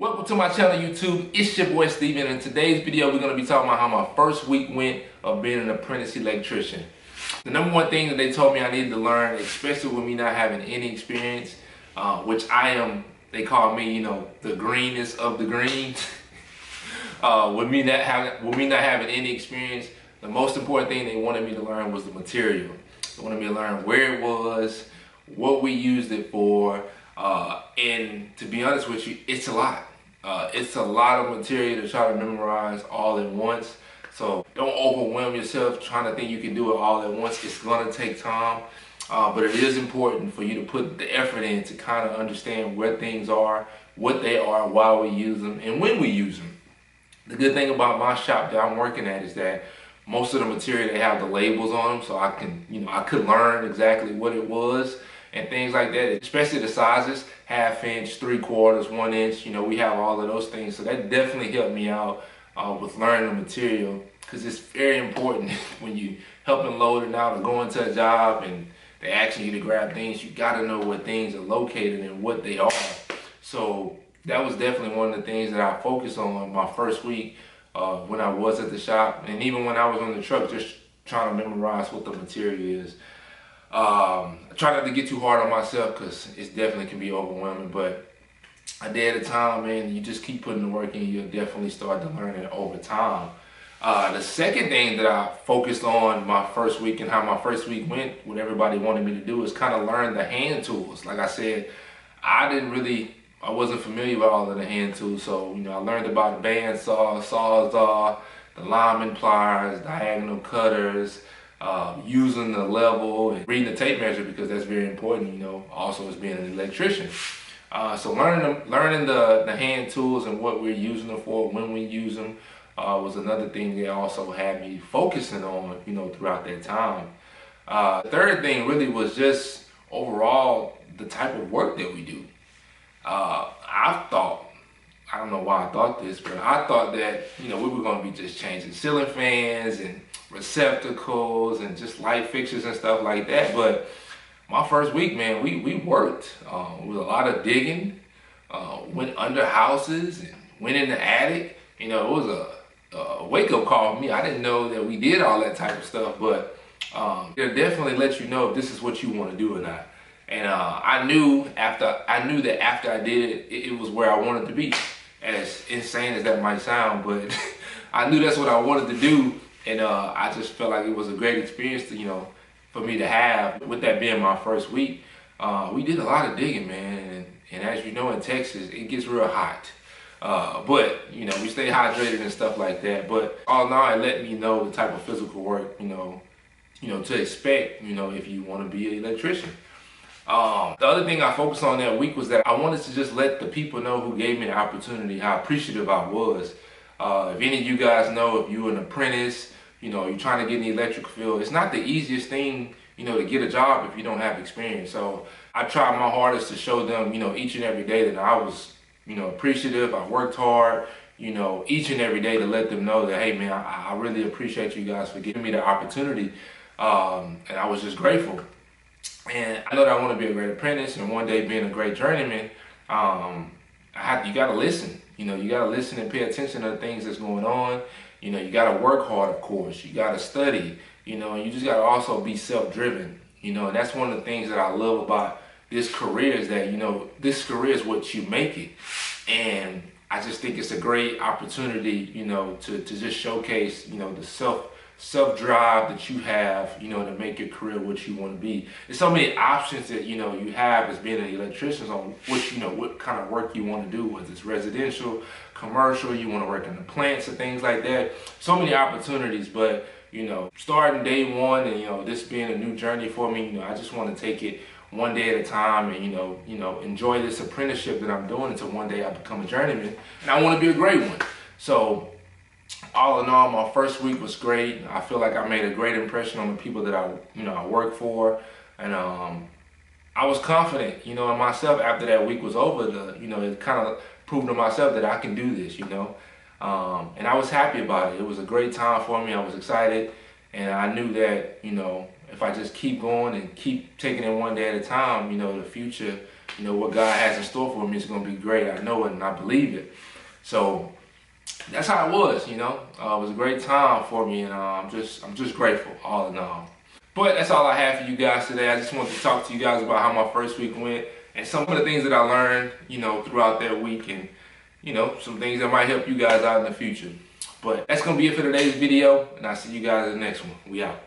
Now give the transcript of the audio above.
Welcome to my channel YouTube. It's your boy Steven. In today's video we're going to be talking about how my first week went of being an apprentice electrician. The number one thing that they told me I needed to learn, especially with me not having any experience, which I am, they call me, the greenest of the greens. with me not having any experience, the most important thing they wanted me to learn was the material. They wanted me to learn where it was, what we used it for, and to be honest with you, it's a lot. It's a lot of material to try to memorize all at once. So don't overwhelm yourself trying to think you can do it all at once. It's going to take time, but it is important for you to put the effort in to kind of understand where things are, what they are, why we use them, and when we use them. The good thing about my shop that I'm working at is that most of the material, they have the labels on them, so I can, I could learn exactly what it was and things like that, especially the sizes, 1/2 inch, 3/4, 1 inch, we have all of those things. So that definitely helped me out with learning the material, because it's very important when you helping loading out or going to a job and they're asking you to grab things, you got to know where things are located and what they are. So that was definitely one of the things that I focused on my first week when I was at the shop, and even when I was on the truck, just trying to memorize what the material is. I try not to get too hard on myself because it definitely can be overwhelming, but a day at a time, man, you just keep putting the work in, you'll definitely start to learn it over time. The second thing that I focused on my first week and how my first week went, what everybody wanted me to do, is kind of learn the hand tools. Like I said, I wasn't familiar with all of the hand tools, so I learned about the bandsaw, sawzall, the lineman pliers, diagonal cutters, using the level and reading the tape measure, because that's very important, also as being an electrician. So learning the hand tools and what we're using them for, when we use them, was another thing they also had me focusing on, throughout that time. The third thing really was just overall the type of work that we do. I don't know why I thought this, but I thought that, we were going to be just changing ceiling fans and receptacles and just light fixtures and stuff like that. But my first week, man, we worked with a lot of digging, went under houses and went in the attic. It was a wake-up call for me. I didn't know that we did all that type of stuff, but it'll definitely let you know if this is what you want to do or not. And I knew that after I did it, it was where I wanted to be. As insane as that might sound, but I knew that's what I wanted to do, and I just felt like it was a great experience to, for me to have. With that being my first week, we did a lot of digging, man, and as you know, in Texas, it gets real hot. But we stay hydrated and stuff like that. But all in all, it let me know the type of physical work, to expect, if you want to be an electrician. The other thing I focused on that week was that I wanted to just let the people know who gave me the opportunity how appreciative I was. If any of you guys know, if you're an apprentice, you're trying to get in the electrical field, it's not the easiest thing, to get a job if you don't have experience. So I tried my hardest to show them, each and every day that I was, appreciative. I worked hard, each and every day to let them know that, hey man, I really appreciate you guys for giving me the opportunity. And I was just grateful. And I know that I want to be a great apprentice and one day being a great journeyman. You got to listen. You got to listen and pay attention to the things that's going on. You got to work hard, of course. You got to study, and you just got to also be self-driven. And that's one of the things that I love about this career is that, this career is what you make it. And I just think it's a great opportunity, to just showcase, the self-drive that you have, to make your career what you want to be. There's so many options that, you have as being an electrician on what kind of work you want to do, whether it's residential, commercial, you want to work in the plants and things like that. So many opportunities, but, starting day one and, this being a new journey for me, I just want to take it one day at a time and, enjoy this apprenticeship that I'm doing until one day I become a journeyman. And I want to be a great one. So all in all, my first week was great. I feel like I made a great impression on the people that I work for, and I was confident, in myself after that week was over. It kind of proved to myself that I can do this, and I was happy about it. It was a great time for me. I was excited, and I knew that, if I just keep going and keep taking it one day at a time, the future you know, what God has in store for me is going to be great. I know it and I believe it. So that's how it was, you know. It was a great time for me, and I'm just grateful all in all. But that's all I have for you guys today. I just wanted to talk to you guys about how my first week went and some of the things that I learned, you know, throughout that week, and, you know, some things that might help you guys out in the future. But that's going to be it for today's video, and I'll see you guys in the next one. We out.